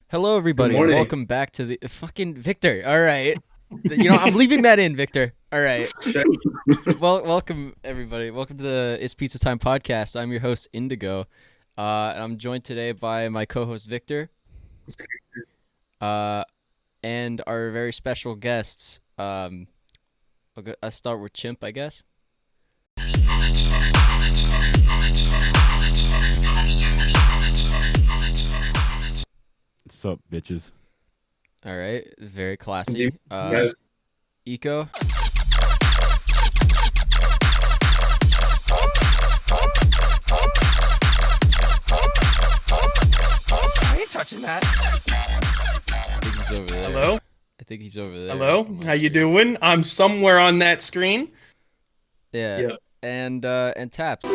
Hello, everybody, and morning. welcome back to the fucking Victor. All right, I'm leaving that in, Victor. All right. Well, welcome everybody. Welcome to the It's Pizza Time podcast. I'm your host iNDiGO, and I'm joined today by my co-host Victor, and our very special guests. I'll start with Chimp, I guess. What's up, bitches? All right, very classy. Guys, Eco. I ain't touching that. I think he's over there. Hello? I think he's over there. Hello? on my How you screen. doing? I'm somewhere on that screen. Yeah. Yeah. And Taps.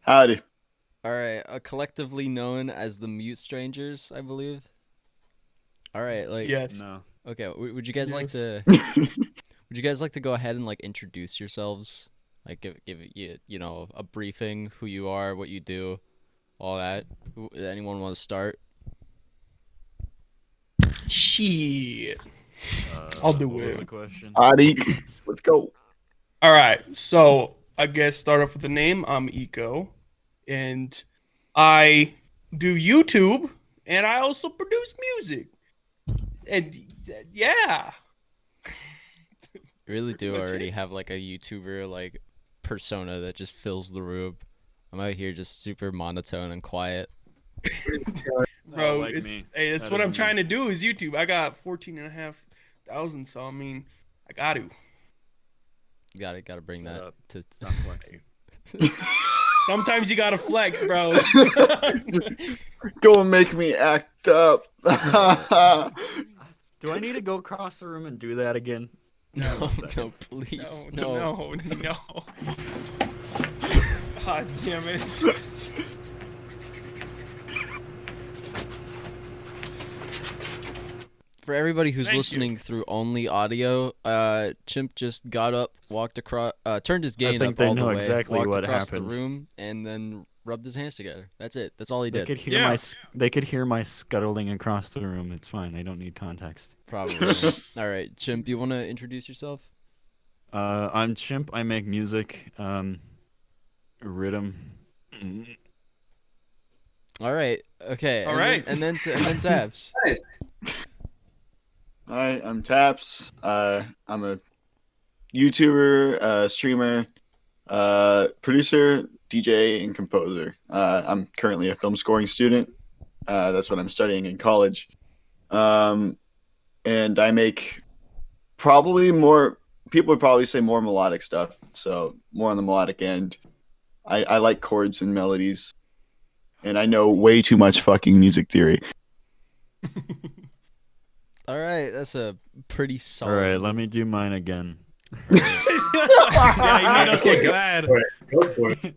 Howdy. All right, collectively known as the Mute Strangers, I believe. All right, Yes. No. Okay, would you guys like Yes. to would you guys like to go ahead and introduce yourselves? Give you a briefing, who you are, what you do, all that. Anyone want to start? Shit. I'll do what was it. the question? Howdy. Let's go. All right. So I guess start off with the name. I'm Eco, and I do YouTube, and I also produce music. And yeah. You really do Pretty much already it. have a YouTuber persona that just fills the room. I'm out here just super monotone and quiet. Bro, like it's me. hey, that's That what I'm isn't trying me. to do is YouTube. I got 14,500, so I mean, I got to. Gotta bring Shut that up. to. Stop flexing. Sometimes you gotta flex, bro. Go and make me act up. Do I need to go across the room and do that again? No, One second. no, please, no. God damn it. For everybody who's Thank you. listening through only audio, Chimp just got up, walked across, turned his gain think up they all the know way, exactly walked what across happened. the room, and then rubbed his hands together. That's it. That's all he They did. could hear Yeah. they could hear my scuttling across the room. It's fine. They don't need context. Probably. All right, Chimp, you want to introduce yourself? I'm Chimp. I make music. Rhythm. All right. Okay. All and right. Then, and then Tabs. Nice. Hi, I'm Taps. I'm a YouTuber, streamer, producer, DJ, and composer. I'm currently a film scoring student. That's what I'm studying in college. And I make probably more, people would probably say more melodic stuff. So more on the melodic end. I like chords and melodies. And I know way too much fucking music theory. All right. That's a pretty All solid. right, let me do mine again. Yeah, you made us Okay, look go bad. for it. Go for it.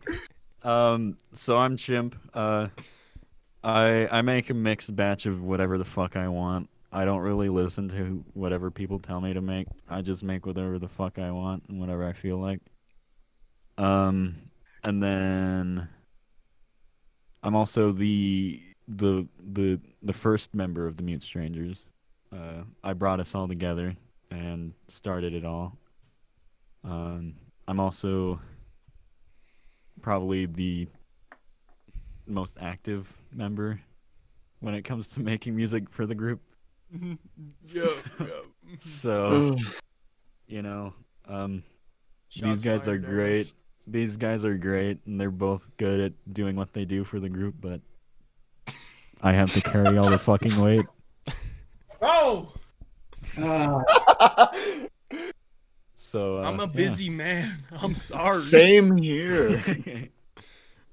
So I'm Chimp. I make a mixed batch of whatever the fuck I want. I don't really listen to whatever people tell me to make. I just make whatever the fuck I want and whatever I feel like. And then I'm also the first member of the Mute Strangers. I brought us all together and started it all. I'm also probably the most active member when it comes to making music for the group. So, you know, these guys are great. These guys are great, and they're both good at doing what they do for the group, but I have to carry all the fucking weight. Bro, So I'm a yeah. busy man. I'm sorry. Same here.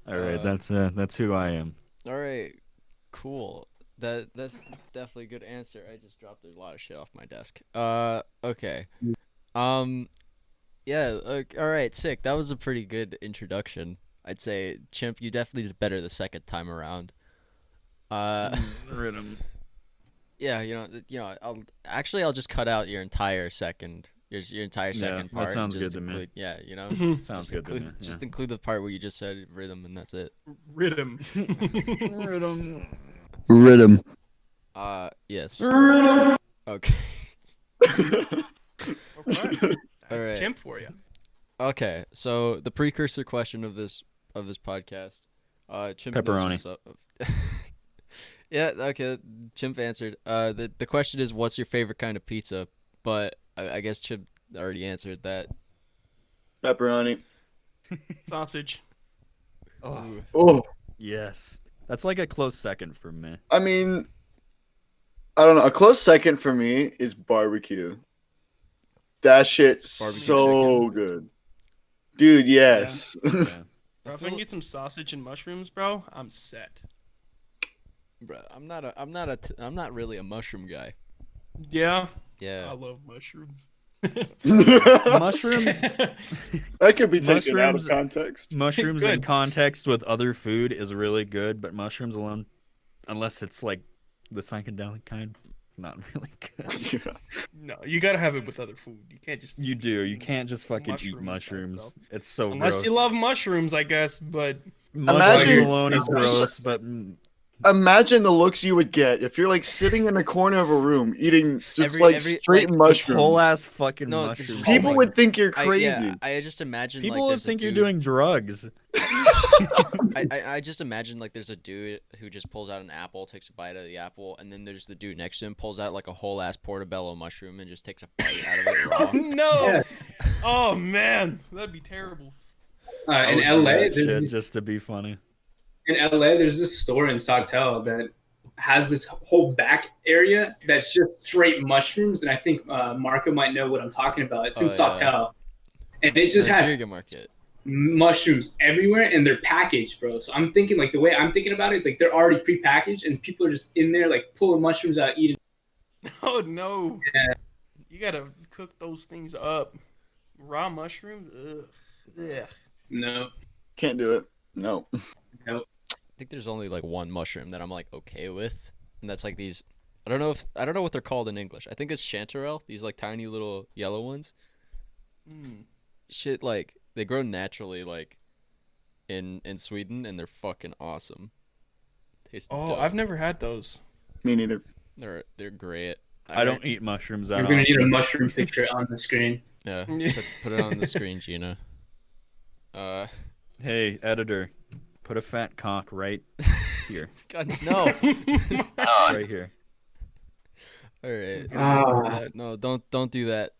All right, that's who I am. All right. Cool. That's definitely a good answer. I just dropped a lot of shit off my desk. Okay. Yeah, all right, sick. That was a pretty good introduction. I'd say, Chimp, you definitely did better the second time around. Rhythm. Yeah, I'll just cut out your entire second. Your entire second that part. sounds and just good to me. include, yeah, Sounds good to me. Just include the part where you just said rhythm, and that's it. Rhythm. Rhythm. Yes. Rhythm. Okay. That's right. Chimp for you. Okay. So the precursor question of this podcast, Chimp knows Pepperoni. what's up. Yeah. Okay. Chimp answered. The question is, what's your favorite kind of pizza? But I guess Chimp already answered that. Pepperoni. Sausage. Oh. Yes. That's like a close second for me. I mean, I don't know. A close second for me is barbecue. That shit's Barbecue so chicken? good. Dude, yes. Yeah. Bro, if I can get some sausage and mushrooms, bro, I'm set. Bro, I'm not really a mushroom guy. Yeah. Yeah. I love mushrooms. Mushrooms. That could be taken out of Mushrooms- context. Mushrooms in Good. context with other food is really good, but mushrooms alone, unless it's like the psychedelic kind, not really good. Yeah. No, you gotta have it with other food. You can't just You do. You can't just fucking eat Mushrooms by mushrooms. itself. It's so unless gross. you love mushrooms, I guess. But Mushrooms Imagine- alone is gross, but Imagine the looks you would get if you're like sitting in a corner of a room eating just Every- straight like, mushrooms. whole ass fucking No, mushrooms. People like- would think you're crazy. I just imagine People like would there's a think you're dude- doing drugs. I just imagine like there's a dude who just pulls out an apple, takes a bite of the apple, and then there's the dude next to him pulls out like a whole ass portobello mushroom and just takes a bite out of it oh raw. no! Yeah. Oh man, that'd be terrible. I In would do LA, that there's, shit just to be funny. in LA, there's this store in Sawtell that has this whole back area that's just straight mushrooms, and I think Marco might know what I'm talking about. It's in Oh, yeah. Sawtell, and it just has Nigeria market. mushrooms everywhere, and they're packaged, bro. So I'm thinking, like, the way I'm thinking about it is like they're already pre-packaged, and people are just in there like pulling mushrooms out, eating. Oh no! Yeah. You gotta cook those things up. Raw mushrooms. Ugh. Yeah. No, Can't do it. No. I think there's only like one mushroom that I'm like okay with, and that's like these. I don't know what they're called in English. I think it's chanterelle. These like tiny little yellow ones. Shit, like they grow naturally like in Sweden, and they're fucking awesome. Taste Oh, dope. I've never had those. Me neither. They're great. I don't eat mushrooms at you're all. gonna need a mushroom picture on the screen. Yeah, put it on the screen, Gina. Hey, editor, put a fat cock right here. God no. Right here. All right. Ah. No, don't do that.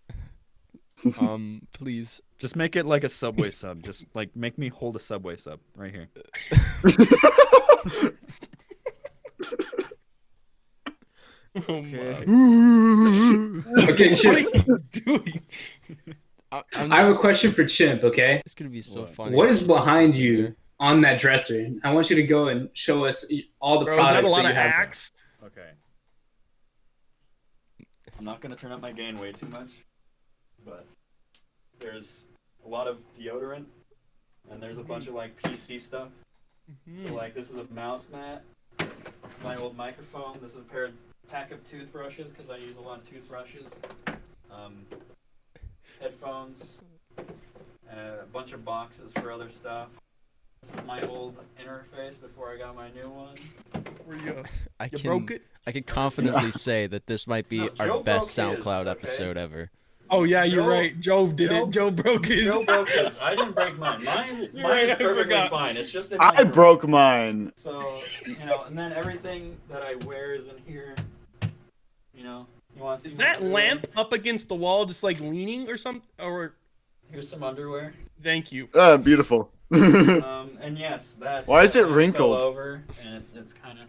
Please. Just make it like a Subway sub. Just like make me hold a Subway sub right here. Oh my. Okay, What are Chimp. you doing? I have a question for Chimp. Okay, It's gonna be so What? funny. what is behind you on that dresser? I want you to go and show us all the Bro, is that products a lot that of you have. axe? Okay. I'm not gonna turn up my gain way too much, but there's a lot of deodorant, and there's a bunch of like PC stuff. So like this is a mouse mat. This is my old microphone. This is a pack of toothbrushes because I use a lot of toothbrushes. Headphones. A bunch of boxes for other stuff. This is my old interface before I got my new one. Where you, I you can broke it? I can confidently say that this might be No, our Joe best broke his, SoundCloud okay? episode ever. Oh yeah, you're Joe- right. Joe did Joe- it. Joe broke his. Joe broke his. I didn't break mine. Mine You're right, is I perfectly forgot. fine. It's just in my I drawer. broke mine. So, and then everything that I wear is in here. You want to see Is my that underwear? lamp up against the wall, just like leaning or something? Or Here's some underwear. thank you. Beautiful. And yes, that. Why is that it lamp wrinkled? Fell over, and it's kind of.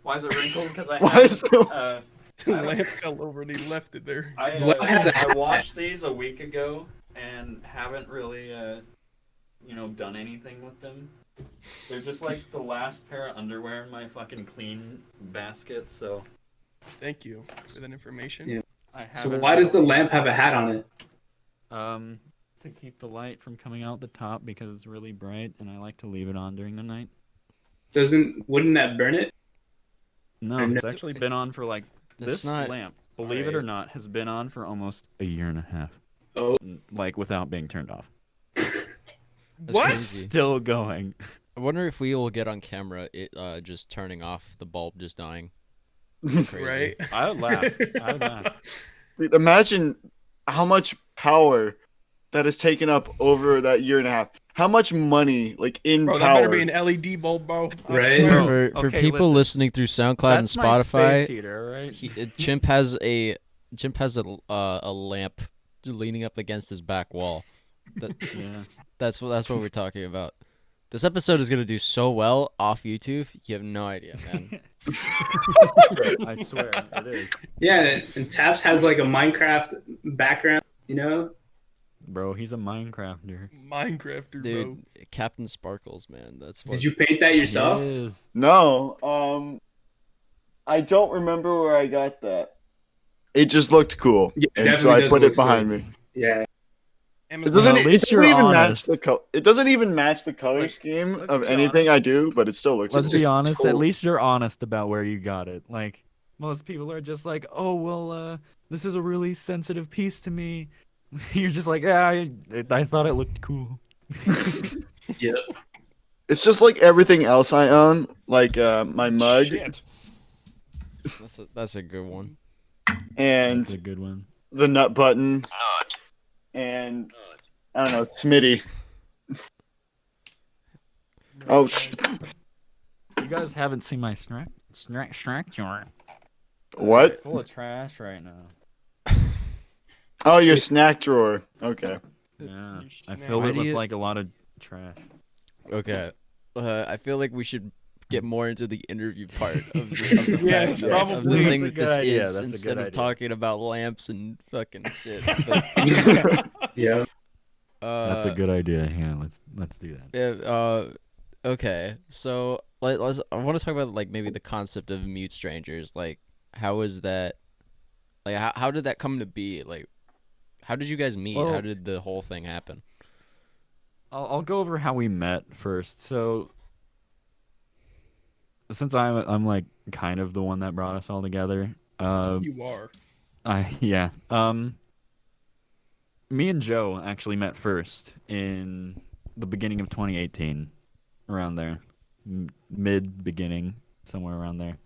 Why is it wrinkled? Because I Why have. is the- The lamp fell over and he left it there. What has a I hat? washed these a week ago and haven't really, done anything with them. They're just like the last pair of underwear in my fucking clean basket, so Thank you for that information. Yeah. I So haven't. why does the lamp have a hat on it? To keep the light from coming out the top because it's really bright and I like to leave it on during the night. Wouldn't that burn it? No, Or it's no? actually been on for like This not lamp, believe it or not, has been on for almost a year and a half. Oh. Like without being turned off. That's What? crazy. Still going. I wonder if we will get on camera it just turning off, the bulb just dying. Crazy. Right? I would laugh. I would laugh. Dude, imagine how much power that has taken up over that year and a half. How much money, like in Bro, that power. better be an LED bulb, bro. I Right? swear. For Okay, people listen. listening through SoundCloud and That's my Spotify, space heater, right? Chimp has a lamp leaning up against his back wall. Yeah. That's what we're talking about. This episode is gonna do so well off YouTube. You have no idea, man. I swear it is. Yeah, and Taps has like a Minecraft background, you know? Bro, he's a Minecrafter. Minecrafter, Dude, bro. Captain Sparkles, man. That's what. Did you paint that yourself? He is. No, I don't remember where I got that. It just looked cool, Yeah, it and so I definitely put does it behind look me. Yeah. It Amazon. doesn't, Well, at least it doesn't you're even match honest. the color. It doesn't even match the color Like, scheme let's of be anything honest. I do, but it still looks. Let's cool. be honest. cool. At least you're honest about where you got it. Like most people are just like, "Oh well, this is a really sensitive piece to me." You're just like, "Yeah, I thought it looked cool." Yeah. It's just like everything else I own, like my mug Shit. That's a good one. and That's a good one. the nut button, and I don't know, Smitty. Oh, You guys haven't seen my snack jar. what? Full of trash right now. Oh, your snack drawer. Okay. Yeah, Your I snack- filled Why it do with you- like a lot of trash. Okay. I feel like we should get more into the interview part of the, Yeah, fact it's of probably- the thing That's that a this good idea, is that's a instead good of idea. talking about lamps and fucking shit. But, Yeah. That's a good idea. Yeah, let's do that. Yeah, okay. So I want to talk about like maybe the concept of mute strangers. Like, how is that? Like, how did that come to be? Like, how did you guys meet? Well- How did the whole thing happen? I'll go over how we met first. So, since I'm like kind of the one that brought us all together, You are. yeah. Me and Joe actually met first in the beginning of 2018, around there, mid beginning, somewhere around there.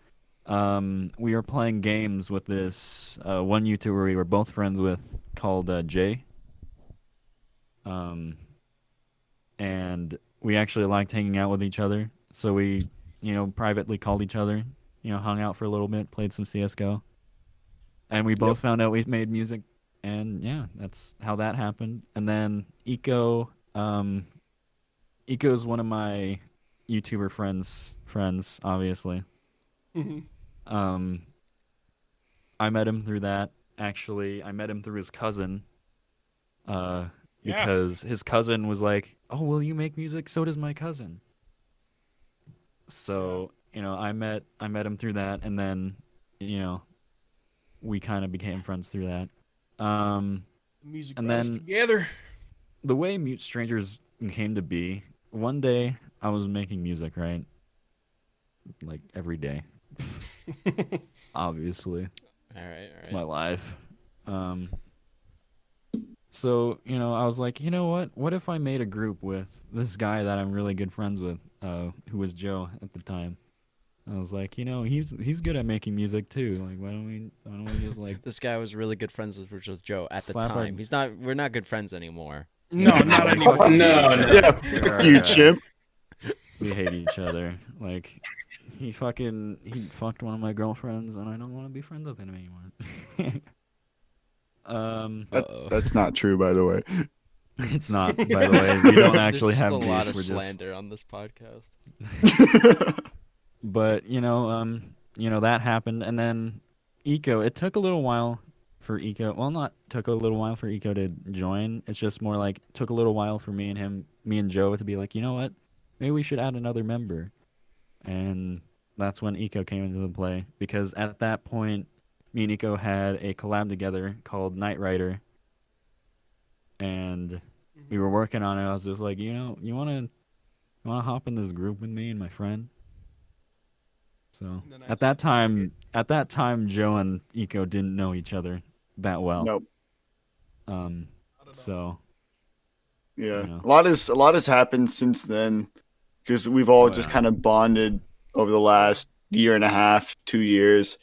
We were playing games with this one YouTuber we were both friends with called Jay. And we actually liked hanging out with each other, so we, privately called each other, hung out for a little bit, played some CS:GO, and we both found out we made music, and yeah, that's how that happened. And then Eco, Eco's one of my YouTuber friends, obviously. Mhm. I met him through that. Actually, I met him through his cousin. Because his cousin was like, "Oh, will you make music? So does my cousin." So, I met him through that, and then, we kind of became friends through that. Music And brought us then- together. The way Mute Strangers came to be, one day I was making music, right? Like every day, obviously. All right. It's my life. So, I was like, you know what? What if I made a group with this guy that I'm really good friends with, who was Joe at the time? I was like, he's good at making music too. Like, why don't we just like This guy was really good friends with just Joe at the Slap time. our- We're not good friends anymore. No, not anymore. No, no. Yeah, you chimp. we hate each other. Like, he fucked one of my girlfriends, and I don't want to be friends with him anymore. Uh-oh. That's not true, by the way. It's not, by the way. We don't actually There's have just a beef, lot of we're just- slander on this podcast. But that happened, and then Eco. It took a little while for Eco. Well, not took a little while for Eco to join. It's just more like took a little while for me and Joe to be like, you know what? Maybe we should add another member. And that's when Eco came into the play, because at that point, me and Eco had a collab together called Night Rider, and we were working on it. I was just like, you wanna hop in this group with me and my friend? So Then I at said, that time, Joe and Eco didn't know each other that well. Nope. I don't know. So Yeah, Yeah. a lot has happened since then because we've all Oh, just yeah. kind of bonded over the last year and a half, 2 years.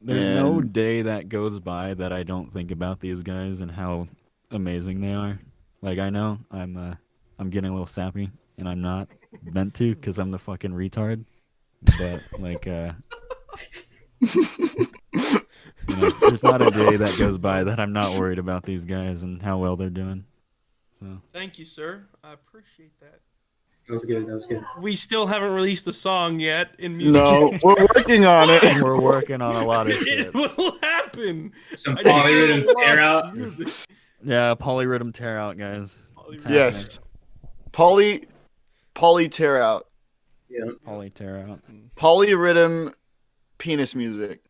there's no And- day that goes by that I don't think about these guys and how amazing they are. Like I know I'm getting a little sappy, and I'm not meant to because I'm the fucking retard. But like there's not a day that goes by that I'm not worried about these guys and how well they're doing. So Thank you, sir. I appreciate that. That was good. That was good. We still haven't released a song yet in music. No, we're working on it. we're working on a lot of It shit. will happen. Some I just polyrhythm love tear out. music. Yeah, polyrhythm tear out, guys. It's happening. Yes, poly tear out, Yeah. Poly tear out. polyrhythm, penis music.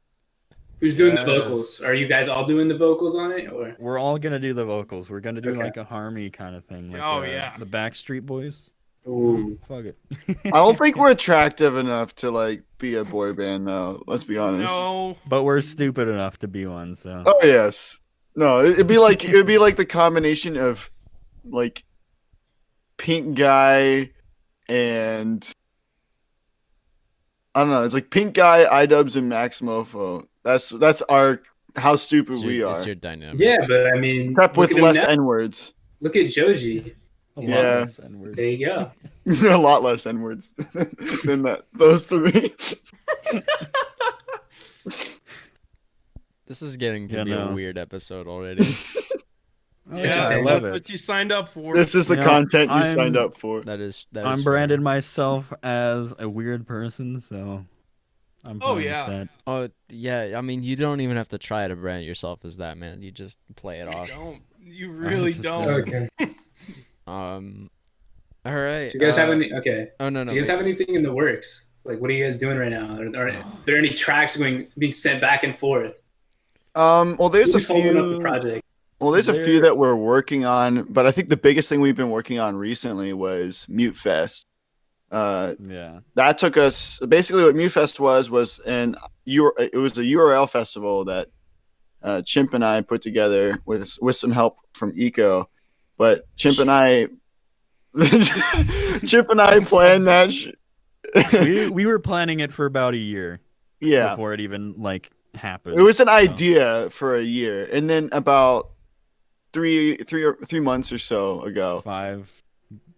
Who's doing the Yes. vocals? Are you guys all doing the vocals on it, or? We're all gonna do the vocals. We're gonna do Okay. like a harmony kind of thing. Like, Oh, yeah. the Backstreet Boys. Ooh. Fuck it. I don't think we're attractive enough to like be a boy band, though. Let's be honest. No. But we're stupid enough to be one. So Oh yes. No, it'd be like the combination of like Pink Guy and I don't know. It's like Pink Guy, iDubbbz, and Max Mofo. That's our how stupid It's your, we it's are. your dynamic. Yeah, but I mean, Except with look at him less now. N words. Look at Joji. a lot Yeah. less N-word. There you go. A lot less N words than those three. This is getting to Yeah, be no. a weird episode already. Oh, Yeah, I that's love that's it. what you signed up for. This is the You know, content you I'm- signed up for. That is I'm branded myself as a weird person, so I'm Oh, fine yeah. with that. Oh yeah, I mean you don't even have to try to brand yourself as that, man. You just play it You off. don't. You really just don't. Okay. All right. Do you guys have any? Okay. Oh no, no. Do you guys have anything in the works? Like, what are you guys doing right now? Are there any tracks being sent back and forth? Well, there's a Who's holding up the few. project? Well, there's a few There- that we're working on, but I think the biggest thing we've been working on recently was Mute Fest. Yeah. That took us basically what Mute Fest was it was a URL festival that Chimp and I put together with some help from Eco, but Chimp and I planned that. we were planning it for about a year Yeah, before it even like happened. it was an so. idea for a year, and then about three months or so ago, 5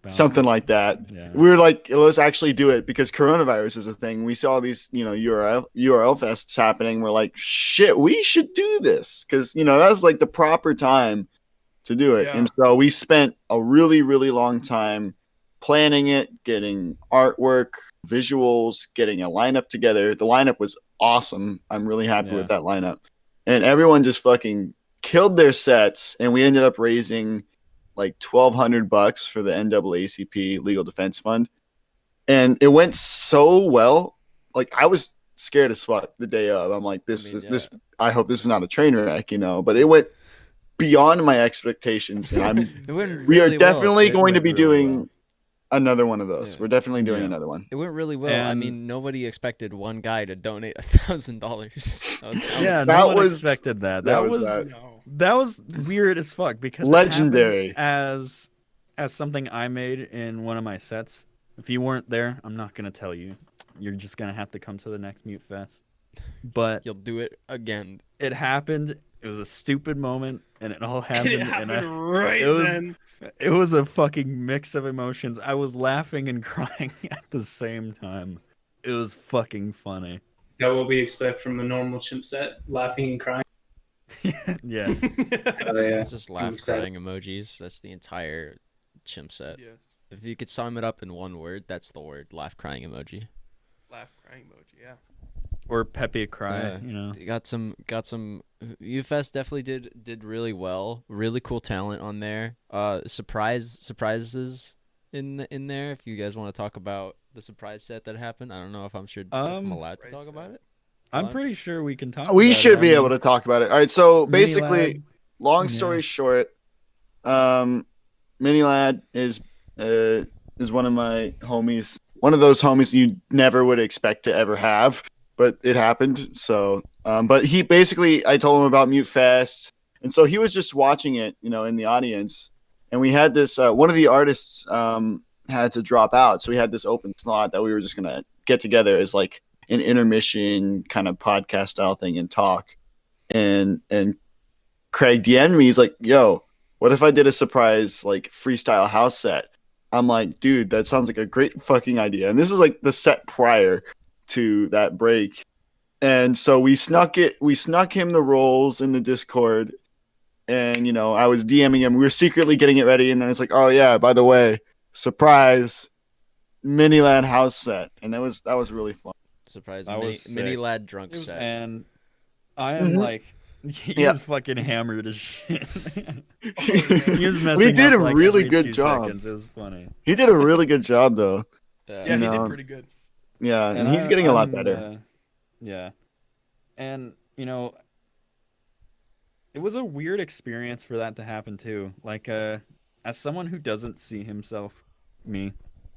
about- something like that. Yeah. We were like, let's actually do it because coronavirus is a thing. We saw these, URL fests happening. We're like, shit, we should do this because that was like the proper time to do it. Yeah. And so we spent a really, really long time planning it, getting artwork, visuals, getting a lineup together. The lineup was awesome. I'm really happy Yeah. with that lineup, and everyone just fucking killed their sets. And we ended up raising like $1,200 for the NAACP Legal Defense Fund, and it went so well. Like I was scared as fuck the day of. I'm like, this. I hope this is not a train wreck, but it went beyond my expectations, and It went we are really well. definitely It going to went be really doing well. another one of those. Yeah. We're definitely doing Yeah. another one. It went really well. I And- mean, nobody expected one guy to donate $1,000. Yeah, That no one was- expected that. that That was was that. No. that was weird as fuck because it Legendary. happened as something I made in one of my sets. If you weren't there, I'm not gonna tell you. You're just gonna have to come to the next Mute Fest. But You'll do it again. it happened. It was a stupid moment, and it all happened. It and happened right it was- then. it was a fucking mix of emotions. I was laughing and crying at the same time. It was fucking funny. Is that what we expect from a normal chimp set? Laughing and crying. Yes. Oh, yeah. It's just laugh excited. crying emojis. That's the entire chimp set. Yes. If you could sum it up in one word, that's the word laugh crying emoji. Laugh crying emoji. Yeah. Or Pepe cry. Yeah. You know. You got some UFest definitely did really well. Really cool talent on there. Surprises in there. If you guys want to talk about the surprise set that happened, I don't know if I'm allowed to Surprise talk set. about it. I'm Allowed? pretty sure we can talk. We about should it. be I able mean, to talk about it. All right. So Mini basically, Lad, long yeah. story short, Mini Lad is one of my homies. one of those homies you never would expect to ever have, but it happened. So, but he basically, I told him about Mute Fest, and so he was just watching it, you know, in the audience. And we had this one of the artists had to drop out, so we had this open slot that we were just gonna get together as like an intermission kind of podcast style thing and talk. And Craig DM'd me. He's like, "Yo, what if I did a surprise like freestyle house set?" I'm like, "Dude, that sounds like a great fucking idea." And this is like the set prior to that break. And so we snuck him the roles in the Discord. And, you know, I was DMing him. We were secretly getting it ready. And then it's like, "Oh, yeah, by the way, surprise Miniland house set." And that was really fun. Surprise That was mini sick. lad drunk set. And I am like, he was fucking hammered as shit. He was messing We did up, a like, really every good 2 job. seconds. It was funny. He did a really good job, though. Yeah, he did pretty good. Yeah, and he's getting a lot better. Yeah. And, you know, it was a weird experience for that to happen, too. Like, as someone who doesn't see himself, me,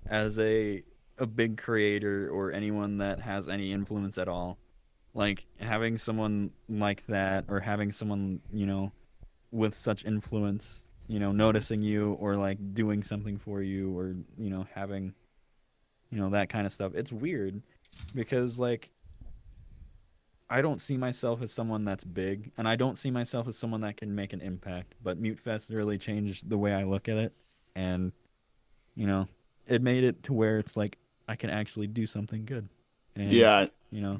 as a big creator or anyone that has any influence at all, like, having someone like that or having someone, you know, with such influence, you know, noticing you or, like, doing something for you or, you know, having, you know, that kind of stuff. It's weird because, like, I don't see myself as someone that's big, and I don't see myself as someone that can make an impact, but Mute Fest really changed the way I look at it, and, you know, it made it to where it's like, I can actually do something good. And, Yeah. you know,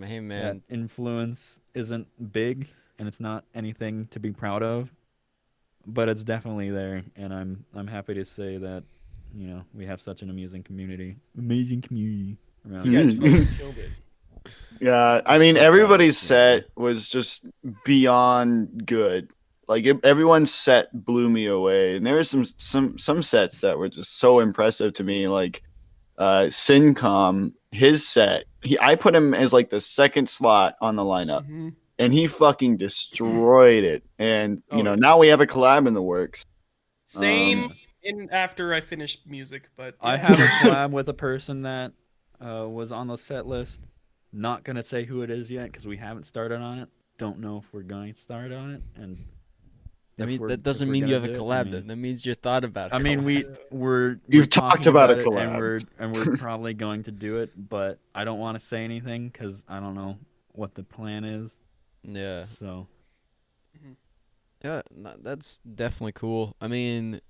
Hey, man. that influence isn't big, and it's not anything to be proud of, but it's definitely there, and I'm happy to say that, you know, we have such an amazing community around. You guys fucking killed it. Yeah, I mean, everybody's set was just beyond good. Like everyone's set blew me away, and there were some sets that were just so impressive to me. Like Syncom, his set, I put him as like the second slot on the lineup, and he fucking destroyed it. And you know, now we have a collab in the works. Same in after I finished music, but I have a collab with a person that was on the set list. Not gonna say who it is yet because we haven't started on it. Don't know if we're going to start on it, and that doesn't mean you have a collab. Then that means you're thought about. I mean, we're You've talked about a it, collab, and we're probably going to do it, but I don't want to say anything because I don't know what the plan is. Yeah. So. Yeah, that's definitely cool. I mean,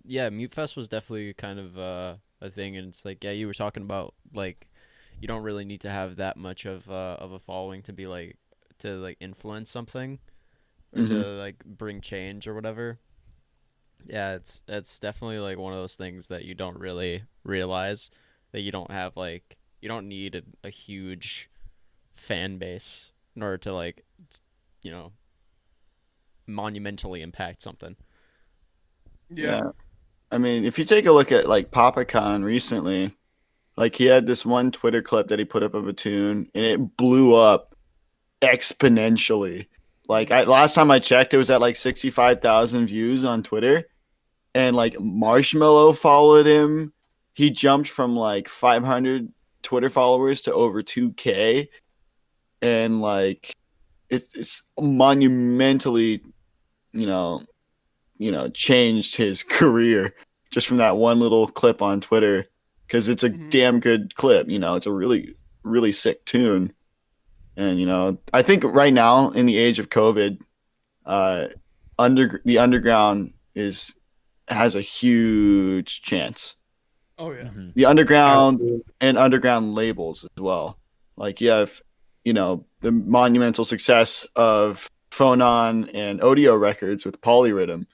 yeah, Mute Fest was definitely kind of a thing, and it's like, yeah, you were talking about like, you don't really need to have that much of a following to be like to influence something or to like bring change or whatever. Yeah, it's definitely like one of those things that you don't really realize that you don't have like you don't need a huge fan base in order to like you know monumentally impact something. Yeah. I mean, if you take a look at like PapaCon recently, like he had this one Twitter clip that he put up of a tune, and it blew up exponentially. Like last time I checked, it was at like 65,000 views on Twitter, and like Marshmello followed him. He jumped from like 500 Twitter followers to over 2K, and like it's monumentally, you know, changed his career just from that one little clip on Twitter. Because it's a damn good clip, you know. It's a really, really sick tune, and you know, I think right now in the age of COVID, the underground has a huge chance. Oh yeah. The underground and underground labels as well. Like you have, you know, the monumental success of Phonon and Audio Records with Polyrhythm.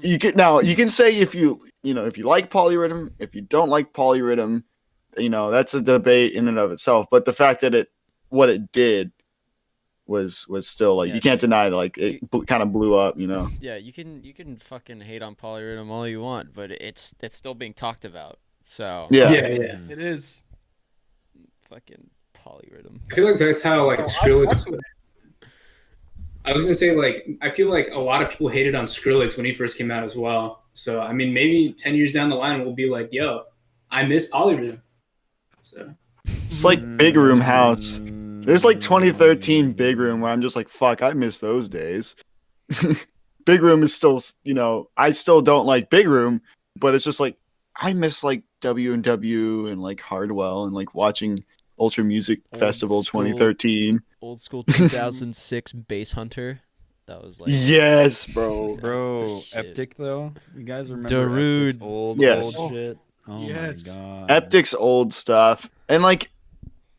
You can say if you like Polyrhythm, if you don't like Polyrhythm, you know, that's a debate in and of itself. But the fact that what it did was still like, you can't deny that, like it kind of blew up, you know. Yeah, you can fucking hate on Polyrhythm all you want, but it's still being talked about. So yeah, it is. Fucking Polyrhythm. I feel like that's how like Skrillex. I was gonna say, like, I feel like a lot of people hated on Skrillex when he first came out as well. So I mean, maybe 10 years down the line, we'll be like, "Yo, I miss polyrhythm. So It's like Big Room House. There's like 2013 Big Room where I'm just like, fuck, I miss those days. Big Room is still, I still don't like Big Room, but it's just like I miss like W&W and like Hardwell and like watching Ultra Music Old Festival school. 2013. Old school 2006 Bass Hunter. That was like Yes, bro. Bro, That's the shit. Eptic though. You guys remember Darude. Eptic's old Yes. shit? Oh Yes. my god. Eptic's old stuff. And like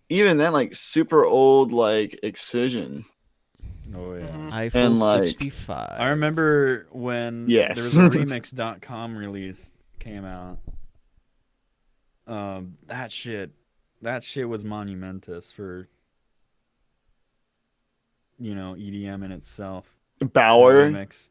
even then, like super old like Excision. Oh yeah. Mhm. Eiffel And, like, 65. I remember when Yes. there was a remix.com release came out. That shit was monumentous for EDM in itself. That Bauer. remix.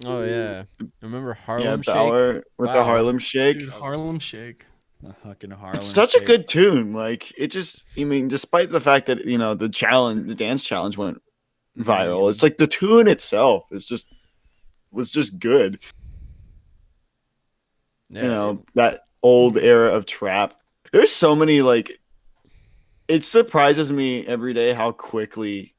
Oh yeah, I remember Yeah, Harlem Shake. Bauer with the Wow. Harlem Shake. Dude, Harlem Shake. The fucking Harlem. It's such a Shake. good tune. Like it just, despite the fact that the dance challenge went viral, it's like the tune itself was just good. Yeah, That old era of trap. There's so many like. It surprises me every day how quickly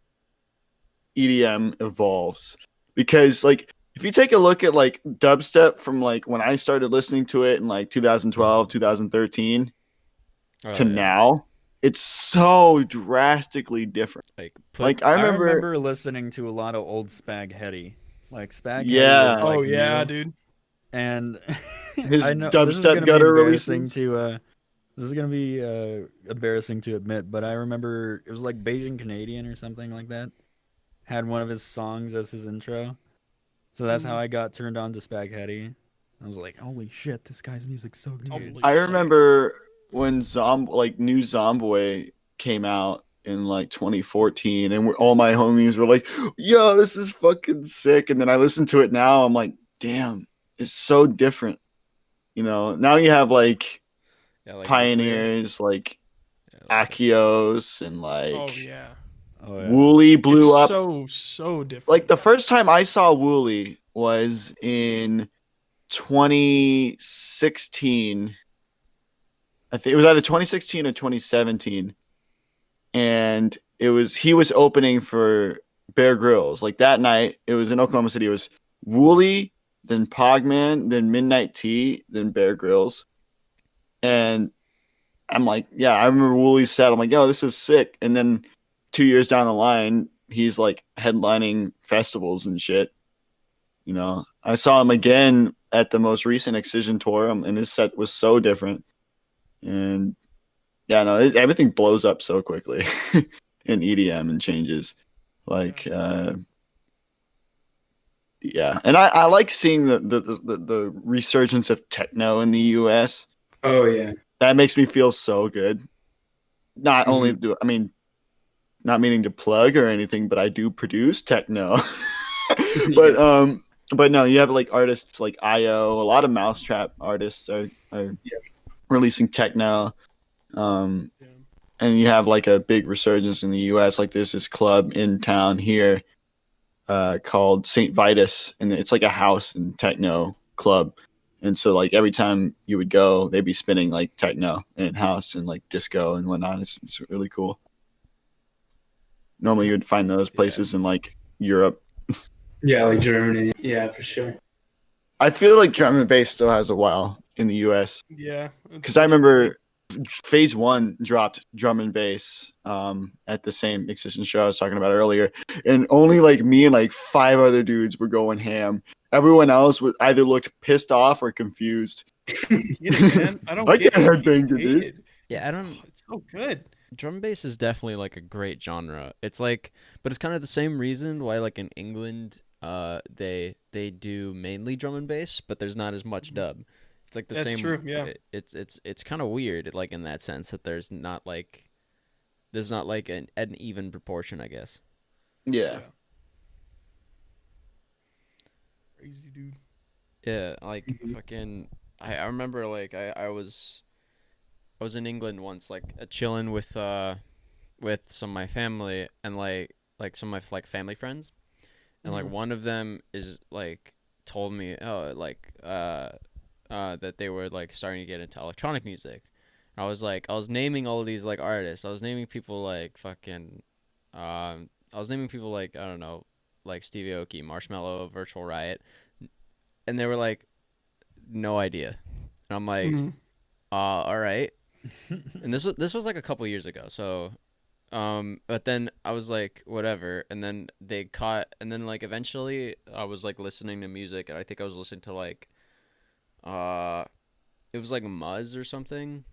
EDM evolves because like if you take a look at like dubstep from like when I started listening to it in like 2012, 2013 Oh, to yeah. now, it's so drastically different. Like I I remember, remember listening to a lot of old Spag Hetty. Like Spag Hetty Yeah. was, like, Oh yeah, new, dude. and His I know dubstep this is gonna be gutter embarrassing releases. to this is gonna be embarrassing to admit, but I remember it was like Beijing Canadian or something like that had one of his songs as his intro, so that's how I got turned on to Spag Hetty. I was like, holy shit, this guy's music's so good. Holy I shit. remember when new Zomboy came out in like 2014, and all my homies were like, "Yo, this is fucking sick." And then I listen to it now, I'm like, "Damn, it's so different." Now you have like yeah, like pioneers like like, Akios and like Oh yeah. Oh yeah. Wooly blew It's up. so different. Like the first time I saw Wooly was in 2016. I think it was either 2016 or 2017, and he was opening for Bear Grylls. Like that night, it was in Oklahoma City. It was Wooly, then Pogman, then Midnight Tea, then Bear Grylls, and I'm like, yeah, I remember Wooly's set. I'm like, yo, this is sick. And then 2 years down the line, he's like headlining festivals and shit. I saw him again at the most recent Excision tour, and his set was so different. And yeah, no, everything blows up so quickly in EDM and changes. Like, yeah, and I like seeing the resurgence of techno in the US. oh yeah. That makes me feel so good. Not Mhm. only not meaning to plug or anything, but I do produce techno. But no, you have like artists like IO, a lot of Mousetrap artists are releasing techno. And you have like a big resurgence in the US. Like there's this club in town here called St. Vitus, and it's like a house and techno club. And so like every time you would go, they'd be spinning like techno and house and like disco and whatnot. It's really cool. Normally you would find those places in like Europe. Yeah, like Germany. Yeah, for sure. I feel like drum and bass still has a while in the US. Yeah. Because I remember Phase 1 dropped drum and bass at the same Excision show I was talking about earlier, and only like me and like 5 other dudes were going ham. Everyone else was either looked pissed off or confused. Get it, man. I don't I get can't it. headbang, You dude. hate it. Yeah, I don't. It's so good. Drum and bass is definitely like a great genre. It's like, but it's kind of the same reason why like in England, they do mainly drum and bass, but there's not as much dub. It's like the That's same. true, yeah. It's kind of weird, like in that sense that there's not like an even proportion, I guess. Yeah. Crazy dude. Yeah, like fucking. I remember like I was in England once, like chilling with some of my family and like some of my like family friends, and like one of them is like told me, oh, like that they were like starting to get into electronic music. I was naming all of these like artists. I was naming people like fucking, I was naming people like, I don't know, like Stevie Aoki, Marshmello, Virtual Riot, and they were like, no idea. And I'm like, all right. And this was like a couple years ago. So, but then I was like, whatever. And then they caught, and then like eventually I was like listening to music, and I think I was listening to like, it was like Muzz or something.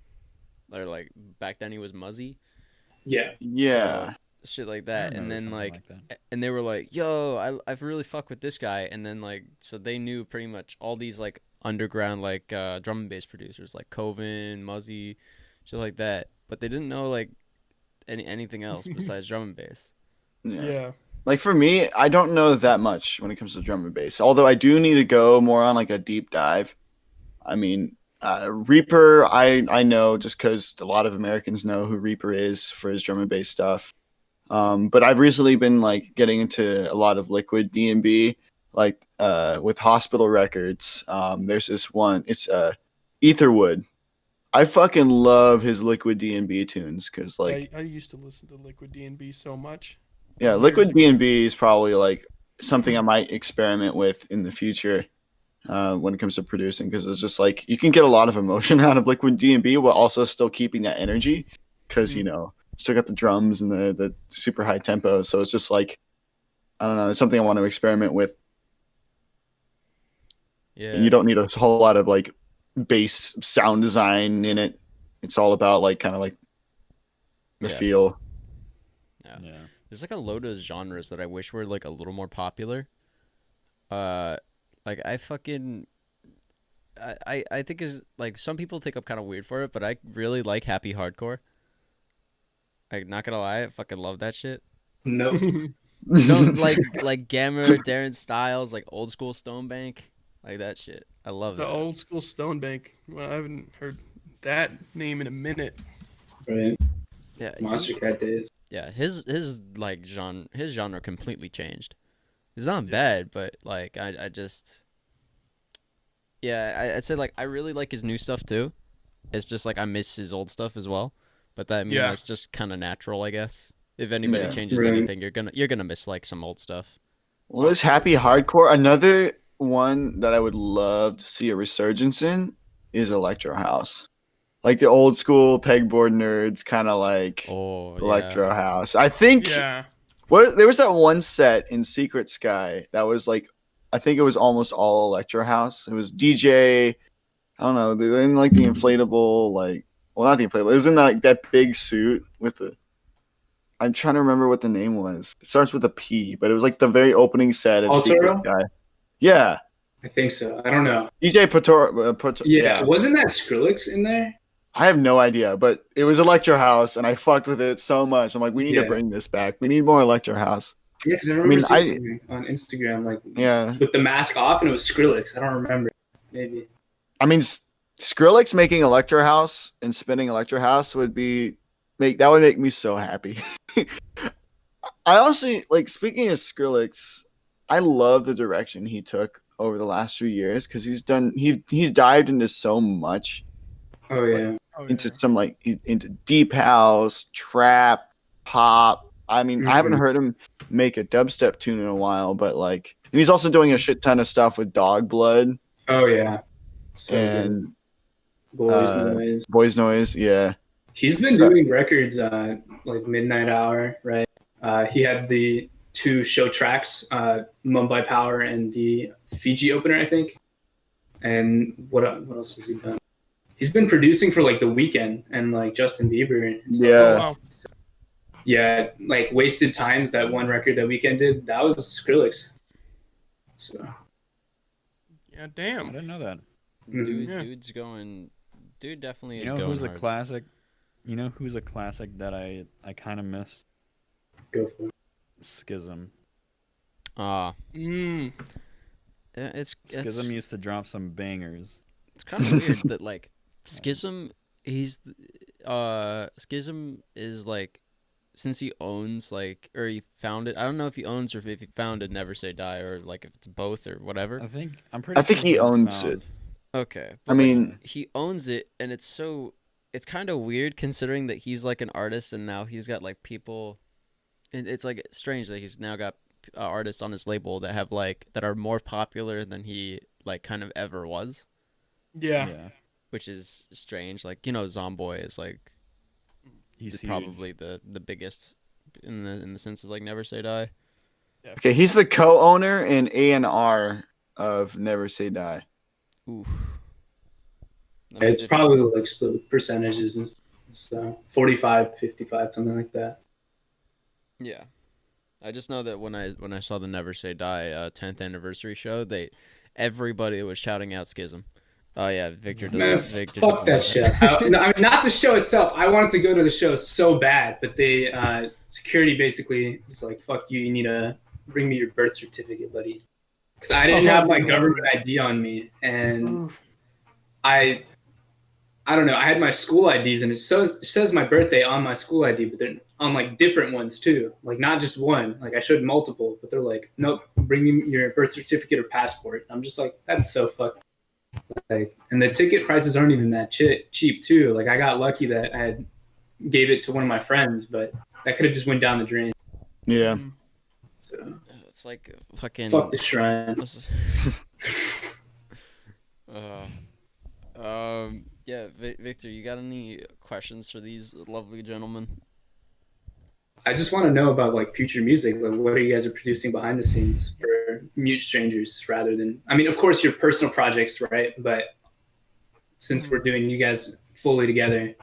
Or like back then he was Muzzy. Yeah. Yeah. So, shit like that. And then something like that. and they were like, yo, I really fuck with this guy. And then like, so they knew pretty much all these like underground like drum and bass producers like Coven, Muzzy, shit like that. But they didn't know like anything else besides drum and bass. Yeah. Like for me, I don't know that much when it comes to drum and bass. Although I do need to go more on like a deep dive. I mean, Reaper, I know just because a lot of Americans know who Reaper is for his drum and bass stuff. But I've recently been like getting into a lot of liquid D&B, like with Hospital Records. There's this one, it's Etherwood. I fucking love his liquid D&B tunes because like I used to listen to liquid D&B so much. yeah, Years liquid ago. D&B is probably like something I might experiment with in the future. When it comes to producing, because it's just like you can get a lot of emotion out of liquid D&B while also still keeping that energy, because you know still got the drums and the super high tempo. So it's just like I don't know, it's something I want to experiment with. Yeah. And you don't need a whole lot of like bass sound design in it. It's all about like kind of like the Yeah. feel. Yeah. There's like a load of genres that I wish were like a little more popular. Like I fucking I think is like some people think I'm kind of weird for it, but I really like happy hardcore. Like not gonna lie, I fucking love that shit. No. Don't like Gammer, Darren Styles, like old school Stone Bank, like that shit. I love The that. old school Stone Bank. Well, I haven't heard that name in a minute. Right. Yeah, Monster Cat days. yeah. His like genre completely changed. It's not bad, but like I just yeah, I'd say like I really like his new stuff too. It's just like I miss his old stuff as well. But that that's just kind of natural, I guess. If anybody Yeah. changes Right. anything, you're gonna miss like some old stuff. Well, this happy hardcore. Another one that I would love to see a resurgence in is electro house, like the old school pegboard nerds, kind of like Oh, electro house. I think Yeah. there was that one set in Secret Sky that was like, I think it was almost all electro house. It was DJ. I don't know. They were in like the inflatable, like, well, not the inflatable. It was in like that big suit with the. I'm trying to remember what the name was. It starts with a P, but it was like the very opening set of Secret Altero? Sky. Yeah, I think so. I don't know. DJ Pator. Yeah. Wasn't that Skrillex in there? I have no idea, but it was electro house, and I fucked with it so much. I'm like, we need to Yeah. bring this back. We need more electro house. Yeah, because I remember mean, seeing something on Instagram, like Yeah, with the mask off, and it was Skrillex. I don't remember. Maybe. I mean, Skrillex making electro house and spinning electro house would make me so happy. I honestly like, speaking of Skrillex, I love the direction he took over the last few years, because he's dived into so much, Oh yeah. into some like into deep house, trap, pop. I mean, I haven't heard him make a dubstep tune in a while, but like, and he's also doing a shit ton of stuff with Dog Blood Oh yeah. So good. and Boys Noise. Boys Noise. Yeah, He's been doing records like Midnight Hour, right? He had the 2 show tracks, Mumbai Power and the Fiji opener, I think. And what else has he done? He's been producing for like The Weeknd and like Justin Bieber and stuff. Yeah. Wow. Yeah, like Wasted Times, that one record that Weeknd did, that was Skrillex. So Yeah, I damn. didn't know that. Dude, Yeah. dude definitely You is know going who's a hard. classic? You know who's a classic that I kind of miss? go for it. Schism. Mm. It's Schism used to drop some bangers. it's kind of weird that like Schism Schism is like, since he owns like, or he founded, I don't know if he owns or if he founded Never Say Die, or like if it's both or whatever. I'm pretty. I think sure he was owns found- it. Okay. I mean, he owns it, and it's kind of weird considering that he's like an artist, and now he's got like people. It's like strange that he's now got artists on his label that have like that are more popular than he like kind of ever was, Yeah. which is strange. Like Zomboy is like He's probably the biggest in the sense of like Never Say Die. okay, he's the co-owner and A&R of Never Say Die. Oof. It's probably like split percentages and so 45, 55, something like that. Yeah. I just know that when I saw the Never Say Die 10th anniversary show, everybody was shouting out Schism. Oh yeah, Victor doesn't. Man, Victor fuck doesn't that shit. I mean, not the show itself. I wanted to go to the show so bad, but they security basically was like, "Fuck you. You need to bring me your birth certificate, buddy," because I didn't have my government ID on me, and I don't know. I had my school IDs, and it says my birthday on my school ID, but they're on like different ones too, like not just one. Like I showed multiple, but they're like, "Nope, bring me your birth certificate or passport." I'm just like, that's so fucked. Like, and the ticket prices aren't even that cheap too. Like I got lucky that I gave it to one of my friends, but that could have just went down the drain. Yeah. So it's like fucking fuck the shrine. Yeah, Victor, you got any questions for these lovely gentlemen? I just want to know about like future music. Like, what are you guys are producing behind the scenes for Mute Strangers, rather than? I mean, of course, your personal projects, right? But since we're doing you guys fully together,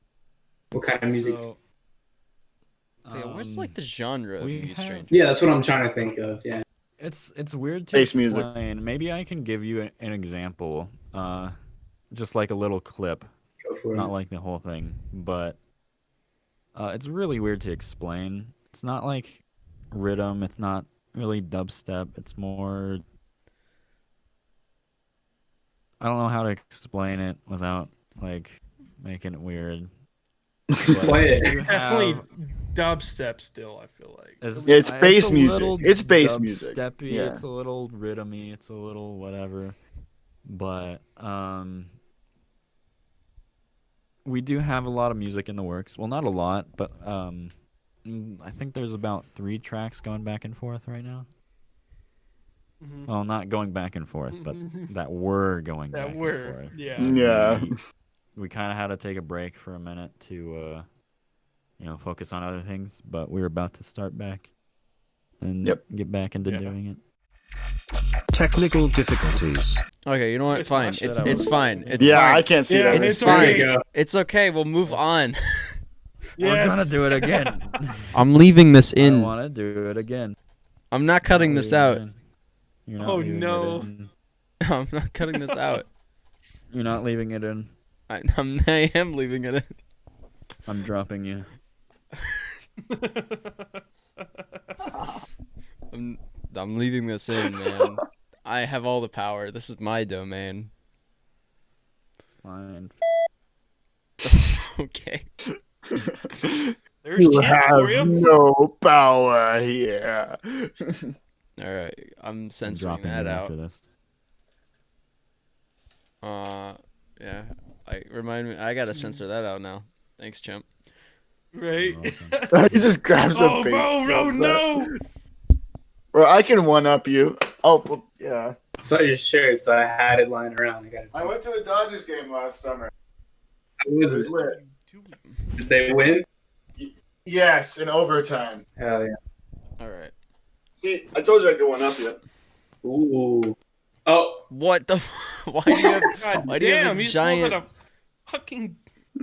what kind of music? So, what's like the genre of Mute Strangers? Yeah, that's what I'm trying to think of. Yeah, it's weird to Bass explain. music. Maybe I can give you an example, just like a little clip, go for not it. like the whole thing, but it's really weird to explain. It's not like rhythm. It's not really dubstep. It's more. I don't know how to explain it without like making it weird. Just play it. You Definitely have- dubstep still, I feel like. It's bass a music. little It's bass music. dubsteppy, Yeah. It's a little rhythmy. It's a little whatever. But we do have a lot of music in the works. Well, not a lot, but I think there's about 3 tracks going back and forth right now. Mhm. Well, not going back and forth, but that were going back That and were, forth. yeah. Yeah. We kind of had to take a break for a minute to, focus on other things. But we're about to start back and Yep. get back into Yeah. doing it. Technical difficulties. Okay, you know what? It's Fine. my shit. It's fine. It's Yeah, fine. I can't see Yeah, that. It's okay. fine. It's okay. We'll move on. We're gonna Yes. do it again. I'm leaving this I in. want to do it again. I'm not cutting Not this leaving it out. in. You're not Oh, leaving it no. in. I'm not cutting this out. You're not leaving it in. I am leaving it in. I'm dropping you. I'm leaving this in, man. I have all the power. This is my domain. Fine. Okay. There's You Chimp have for you. no power here. All right. I'm I'm censoring dropping that you out. after this. Yeah. Remind me. I gotta censor that out now. Thanks, Chimp. Right? He just grabs a Oh, bait. bro, no! Bro, I can one up you. Oh, well, yeah. Saw your shirt, so I had it lying around. I went to a Dodgers game last summer. How was It was it? lit. Did they win? Yes, in overtime. Hell yeah. All right. See, I told you I could one up you. Ooh. Oh, What the? Why do you have? God Why do you have damn, a he's giant, pulling a fucking...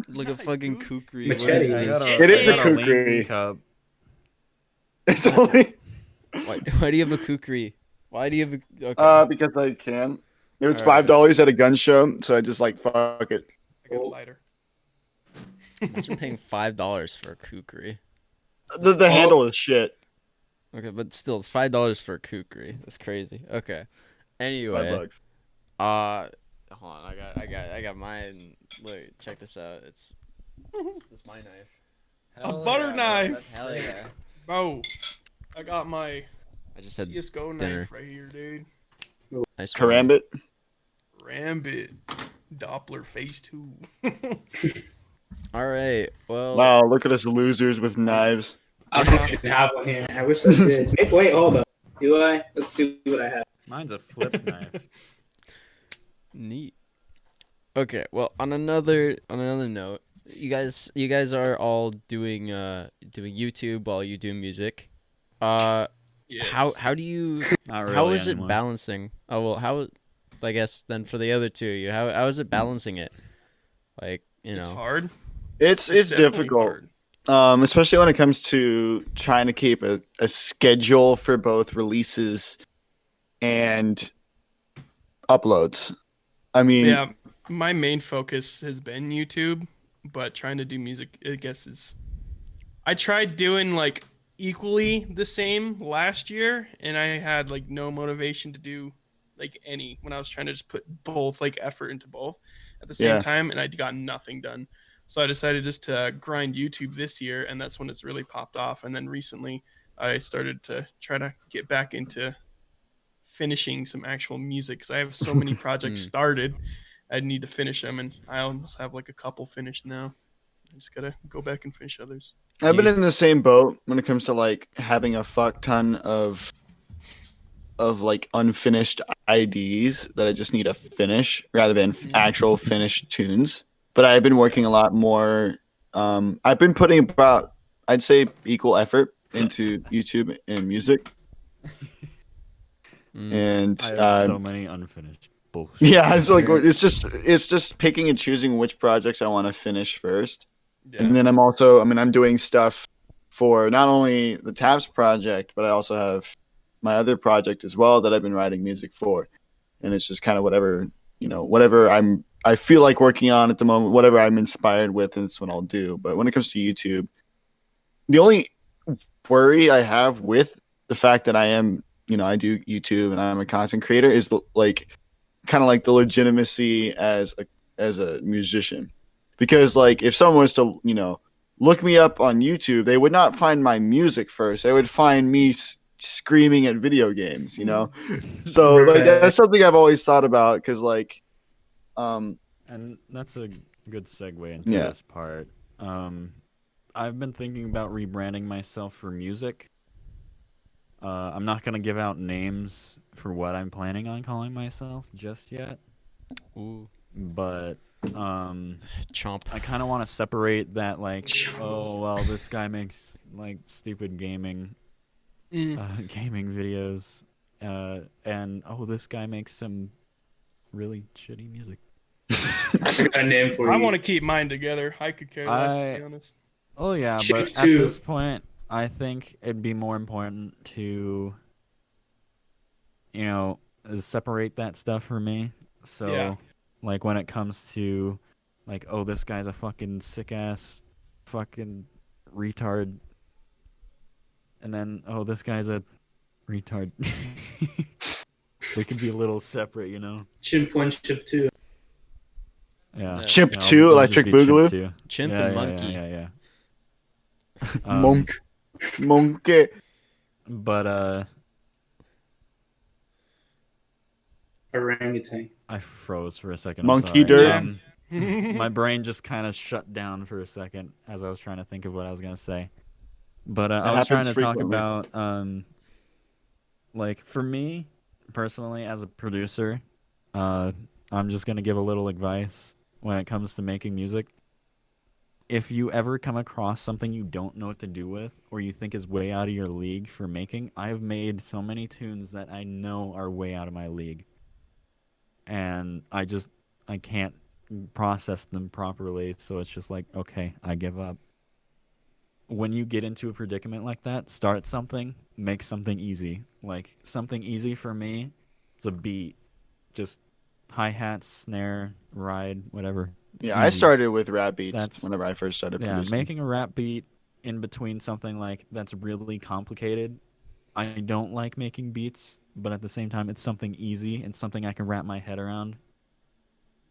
like a fucking kukri? What Machete. is I this? got It is I got the a Lincoln kukri. cup. It's only Why do you have a kukri? Why do you have a? Okay. because I can. It was Alright. $5 at a gun show, so I just like fuck it. I got a lighter. Imagine paying $5 for a kukri. The handle is shit. Okay, but still, it's $5 for a kukri. That's crazy. Okay. Anyway, $5. hold on. I got mine. Look, check this out. It's my knife. A butter knife! Hell yeah. Bro, I got my I just had CSGO dinner. knife right here, dude. nice. Karambit. Rambit. Doppler phase 2. All right. Well, Wow, look at us losers with knives. I don't even have one here. I wish I did. Wait, hold up. Do I? Let's see what I have. Mine's a flip knife. neat. Okay. Well, on another note, you guys are all doing YouTube while you do music. How do you Not really how is anymore. it balancing? Oh well, how I guess then for the other two of you, how is it balancing it? Like, It's hard. It's definitely difficult. hard. Especially when it comes to trying to keep a schedule for both releases and uploads. I mean, Yeah, my main focus has been YouTube, but trying to do music, I guess, is. I tried doing like equally the same last year, and I had like no motivation to do like any when I was trying to just put both like effort into both at the same Yeah. time, and I got nothing done. So I decided just to grind YouTube this year, and that's when it's really popped off. And then recently, I started to try to get back into finishing some actual music because I have so many projects started. I need to finish them, and I almost have like a couple finished now. I just gotta go back and finish others. I've been in the same boat when it comes to like having a fuck ton of like unfinished IDs that I just need to finish rather than actual finished tunes. But I've been working a lot more. I've been putting about, I'd say, equal effort into YouTube and music. And I have so many unfinished bullshit. yeah, it's just picking and choosing which projects I want to finish first. Yeah. And then I'm doing stuff for not only the Taps project, but I also have my other project as well that I've been writing music for. And it's just kind of whatever I feel like working on at the moment, whatever I'm inspired with, and it's what I'll do. But when it comes to YouTube, the only worry I have with the fact that I do YouTube and I'm a content creator is the legitimacy as a musician. Because like if someone was to, look me up on YouTube, they would not find my music first. They would find me screaming at video games, So like that's something I've always thought about because like And that's a good segue into this part. I've been thinking about rebranding myself for music. I'm not gonna give out names for what I'm planning on calling myself just yet. Ooh. But Chomp. I kind of want to separate that, like, oh well, this guy makes like stupid gaming videos, and oh, this guy makes some really shitty music. I got a name for you. I want to keep mine together. I could care less, to be honest. Oh yeah, Chimp but at 2. this point, I think it'd be more important to, separate that stuff for me. So, Yeah. like, when it comes to, like, oh, this guy's a fucking sick-ass fucking retard. And then, oh, this guy's a retard. They could be a little separate, Chimp 1, Chimp 2. Yeah. Chimp Yeah, 2, I'll Electric just be Chimp Boogaloo, 2. Chimp Yeah, and yeah, monkey. Yeah. monkey. But, Orangutan. I froze for a second. I'm Monkey sorry. dirt. My brain just kind of shut down for a second as I was trying to think of what I was gonna say. But I was trying to talk frequently. about, like, for me personally as a producer, I'm just gonna give a little advice when it comes to making music. If you ever come across something you don't know what to do with, or you think is way out of your league for making, I've made so many tunes that I know are way out of my league. And I can't process them properly, so it's just like, okay, I give up. When you get into a predicament like that, start something, make something easy. Like, something easy for me is a beat. Just hi-hat, snare, ride, whatever. Yeah, I started with rap beats That's- whenever I first started Yeah, producing. making a rap beat in between something like that's really complicated. I don't like making beats, but at the same time, it's something easy and something I can wrap my head around.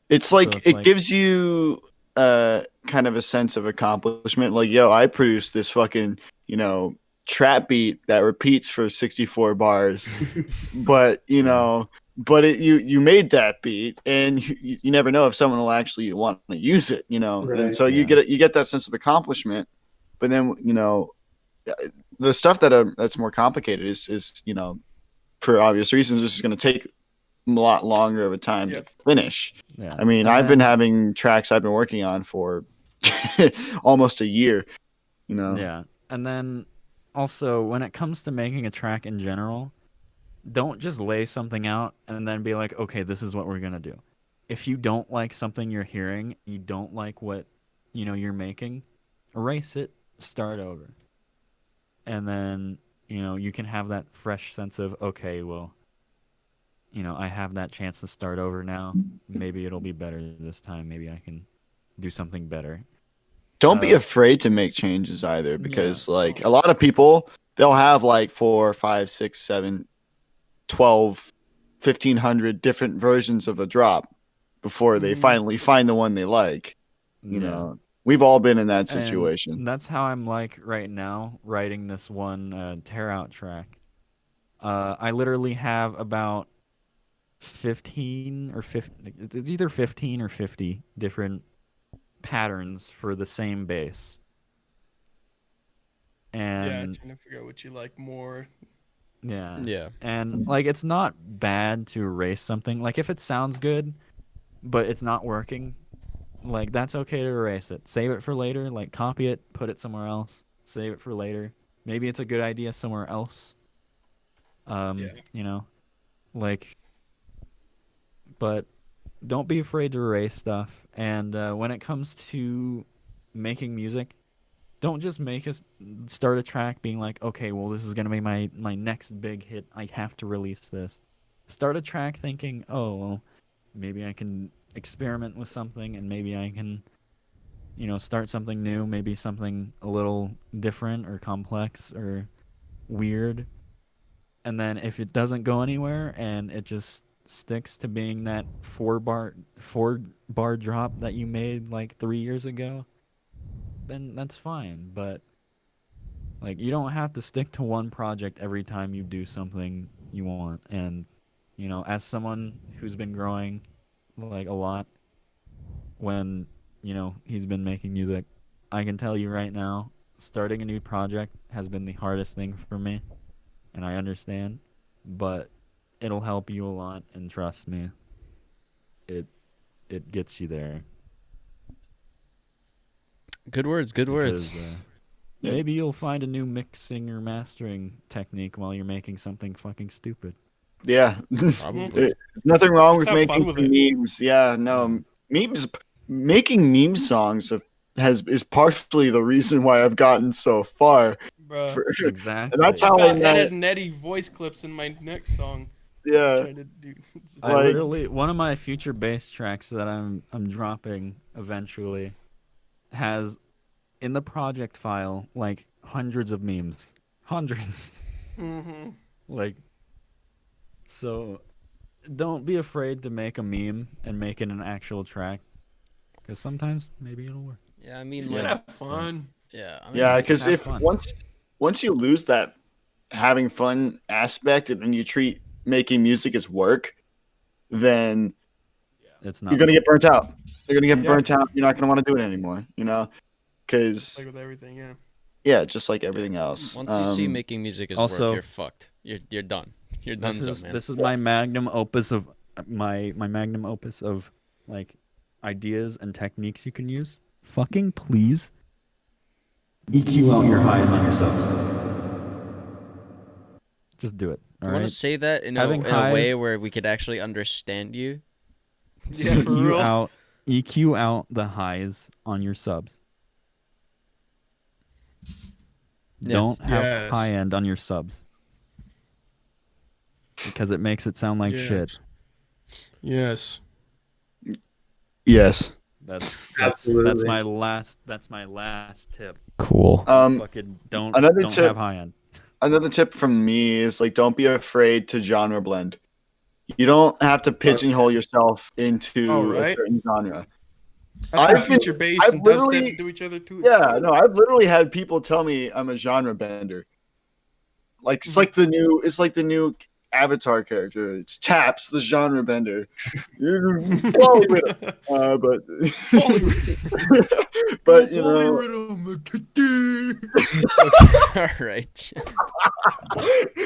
It's like it's it like- gives you kind of a sense of accomplishment. Like, yo, I produced this fucking, trap beat that repeats for 64 bars. But, but you made that beat, and you never know if someone will actually want to use it, Right. And so you get that sense of accomplishment. But then the stuff that's more complicated is for obvious reasons, this is going to take a lot longer of a time to finish. Yeah. I mean, I've been having tracks I've been working on for almost a year. Yeah. And then also, when it comes to making a track in general, don't just lay something out and then be like, okay, this is what we're going to do. If you don't like something you're hearing, you don't like what, you're making, erase it, start over. And then, you can have that fresh sense of, okay, well, I have that chance to start over now. Maybe it'll be better this time. Maybe I can do something better. Don't be afraid to make changes either, because a lot of people, they'll have like 4, 5, 6, 7, 12, 1,500 different versions of a drop before they finally find the one they like. We've all been in that situation. And that's how I'm like right now, writing this one tear out track. I literally have about 15 or 50, it's either 15 or 50 different patterns for the same bass. And trying to figure out what you like more. Yeah. And like, it's not bad to erase something. Like, if it sounds good, but it's not working, like, that's okay to erase it. Save it for later. Like, copy it, put it somewhere else. Save it for later. Maybe it's a good idea somewhere else. Like, but don't be afraid to erase stuff. And when it comes to making music, don't just start a track being like, okay, well, this is going to be my next big hit. I have to release this. Start a track thinking, oh, well, maybe I can experiment with something, and maybe I can, start something new, maybe something a little different or complex or weird. And then if it doesn't go anywhere and it just sticks to being that four bar drop that you made like 3 years ago, then that's fine. But like, you don't have to stick to one project every time you do something you want. And as someone who's been growing like a lot when he's been making music, I can tell you right now, starting a new project has been the hardest thing for me, and I understand, but it'll help you a lot, and trust me, it gets you there. Good words. Because, maybe you'll find a new mixing or mastering technique while you're making something fucking stupid. Yeah. Probably. There's nothing wrong Just with have fun making with it. memes. Yeah, no. Memes, making meme songs is partially the reason why I've gotten so far. Bruh. Exactly. And that's how I I got met. Ed and Eddie voice clips in my next song. Yeah. Trying to do. I Like- literally, one of my future bass tracks that I'm dropping eventually has in the project file like hundreds of memes. Hundreds. Mm-hmm. Like, so don't be afraid to make a meme and make it an actual track, because sometimes maybe it'll work. Yeah, I mean, Just like, have fun. yeah, I mean, Yeah, because have if fun. once you lose that having fun aspect, and then you treat making music as work, then It's not. you're gonna get burnt out. You're gonna get Yeah. burnt out. You're not gonna want to do it anymore. Because Like with everything, yeah. yeah, just like everything else. once you see making music as also- work, you're fucked. You're done. You're done, man. This is my magnum opus of my magnum opus of like ideas and techniques you can use. Fucking please EQ out your highs on yourself. Just do it. I All want right. to say that in Having a way highs- where we could actually understand you. Yeah, for real. EQ out the highs on your subs. Yeah. Don't have Yes. high end on your subs, because it makes it sound like shit. Yes. yes. That's Absolutely. my last tip. Cool. Fucking don't Another don't tip- have high end. Another tip from me is like, don't be afraid to genre blend. You don't have to pigeonhole yourself into Oh, a right. certain genre. I I've think been- future bass I've and literally- dubstep do each other too. Yeah, no, I've literally had people tell me I'm a genre bender. Like it's like the new avatar character. It's Taps, the genre bender. You're folly with him. But you know. All right.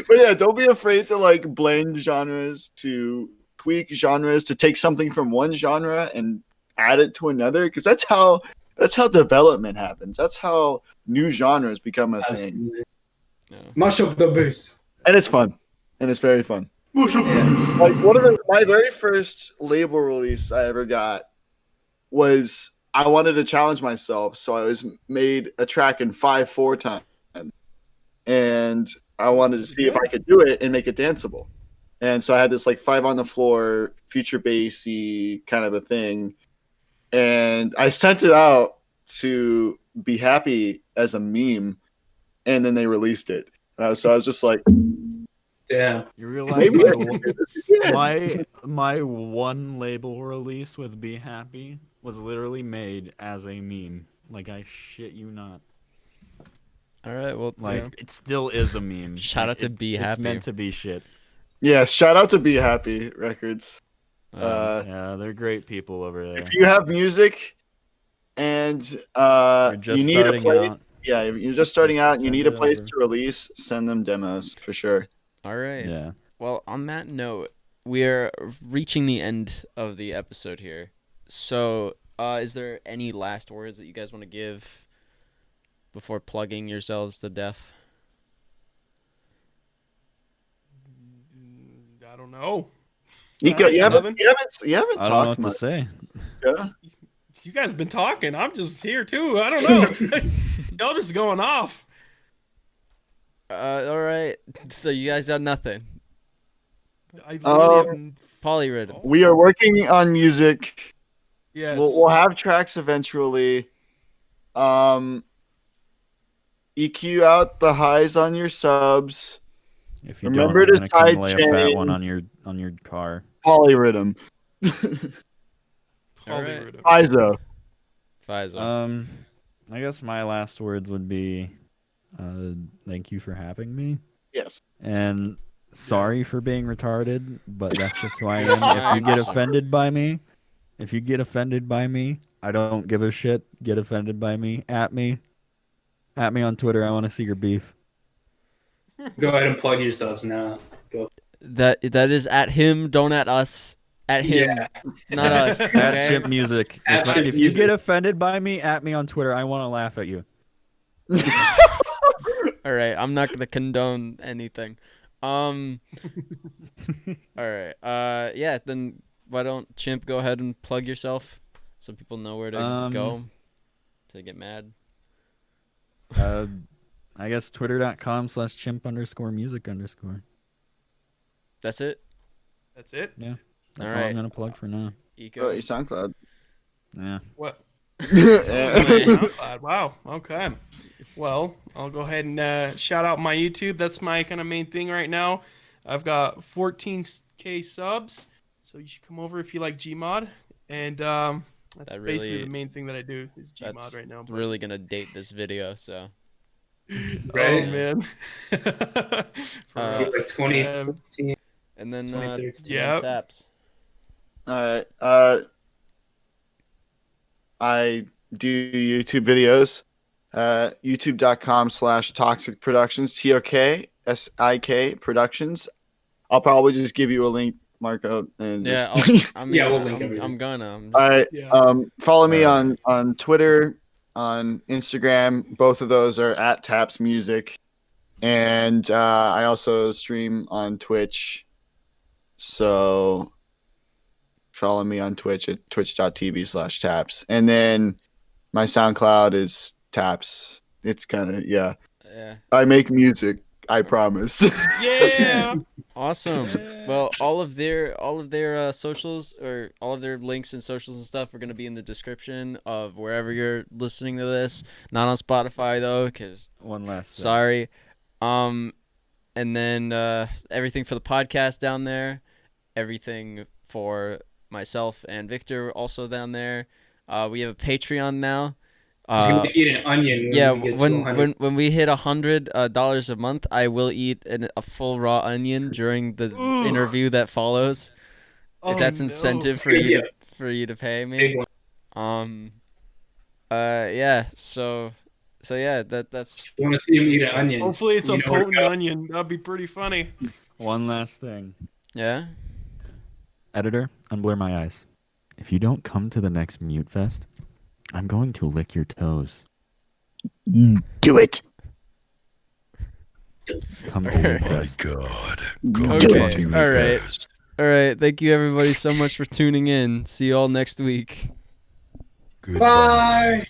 But yeah, don't be afraid to like blend genres, to tweak genres, to take something from one genre and add it to another, because that's how development happens. That's how new genres become a thing. Yeah. Mash up the bass. And it's fun. And it's very fun. Like my very first label release I ever got was, I wanted to challenge myself, so I made a track in 5/4 time, and I wanted to see if I could do it and make it danceable. And so I had this like 5 on the floor, future bassy kind of a thing, and I sent it out to Be Happy as a meme, and then they released it. So I was just like, Damn. You realize maybe I can do this again. my one label release with Be Happy was literally made as a meme. Like, I shit you not. All right. Well, Like, it still is a meme. Shout out to Be Happy. It's meant to be shit. Yeah, shout out to Be Happy Records. Yeah, they're great people over there. If you have music and you need a place, you're just starting out and you need a place to release, send them demos for sure. all right. Yeah. Well, on that note, we're reaching the end of the episode here. So, is there any last words that you guys want to give before plugging yourselves to death? I don't know. You haven't I don't know talked what to much. say. Yeah? You guys have been talking. I'm just here too. I don't know. Y'all just going off. All right. So you guys got nothing. I literally have- Polyrhythm. We are working on music. yes. We'll have tracks eventually. EQ out the highs on your subs. If you Remember don't, to I'm gonna come lay a fat sidechain. one on your car. Polyrhythm. All right. Hollywood. Iso. Faisal. I guess my last words would be, thank you for having me, Yes. and sorry for being retarded, but that's just who I am. If you get offended by me, I don't give a shit. Get offended by me. At me on Twitter. I want to see your beef. Go ahead and plug yourselves now. Go. That is at him, don't at us. At him, Yeah. not us. At Okay? Chimp Music. At If Chimp you Music. get offended by me, at me on Twitter. I want to laugh at you. All right, I'm not gonna condone anything. All right. Yeah. Then why don't Chimp go ahead and plug yourself so people know where to go to get mad. I guess twitter.com/chimp_music_. That's it. That's it. That's All all right. I'm gonna plug for now. Eco. Your SoundCloud. Yeah. What? Yeah. SoundCloud. Wow. Okay. Well, I'll go ahead and shout out my YouTube. That's my kind of main thing right now. I've got 14K subs, so you should come over if you like Gmod. And that's That basically really- the main thing that I do is Gmod That's right now. really gonna date this video. So. Right? Oh man. For real. Like 2015. And then 2013. Yep. Taps. Alright. I do YouTube videos. YouTube.com/Toxic Productions. TOKSIK Productions. I'll probably just give you a link, Marco. And Yeah. just... I mean, Yeah, we'll link I'm everything. gonna. Alright. Yeah. Follow me on Twitter, on Instagram. Both of those are at Taps Music. And I also stream on Twitch. So follow me on Twitch at twitch.tv/taps. And then my SoundCloud is Taps. It's kind of, yeah. Yeah. I make music. I promise. Yeah. Awesome. Well, all of their socials, or all of their links and socials and stuff, are going to be in the description of wherever you're listening to this. Not on Spotify though, because One last. sorry. And then everything for the podcast down there, everything for myself and Victor also down there. We have a Patreon now, He's gonna eat an onion. Yeah, we get to 100. when we hit $100 a month, I will eat a full raw onion during the interview that follows. If that's incentive for you to pay Big me. one. Yeah. So yeah, that's. You want to see him eat an onion? Hopefully, it's You a know where to potent go. onion. That'd be pretty funny. One last thing. Yeah. Editor, unblur my eyes. If you don't come to the next Mute Fest, I'm going to lick your toes. Do it. Come to Mute My Fest. God. Okay. All right. All right. Thank you everybody so much for tuning in. See you all next week. Goodbye. Bye.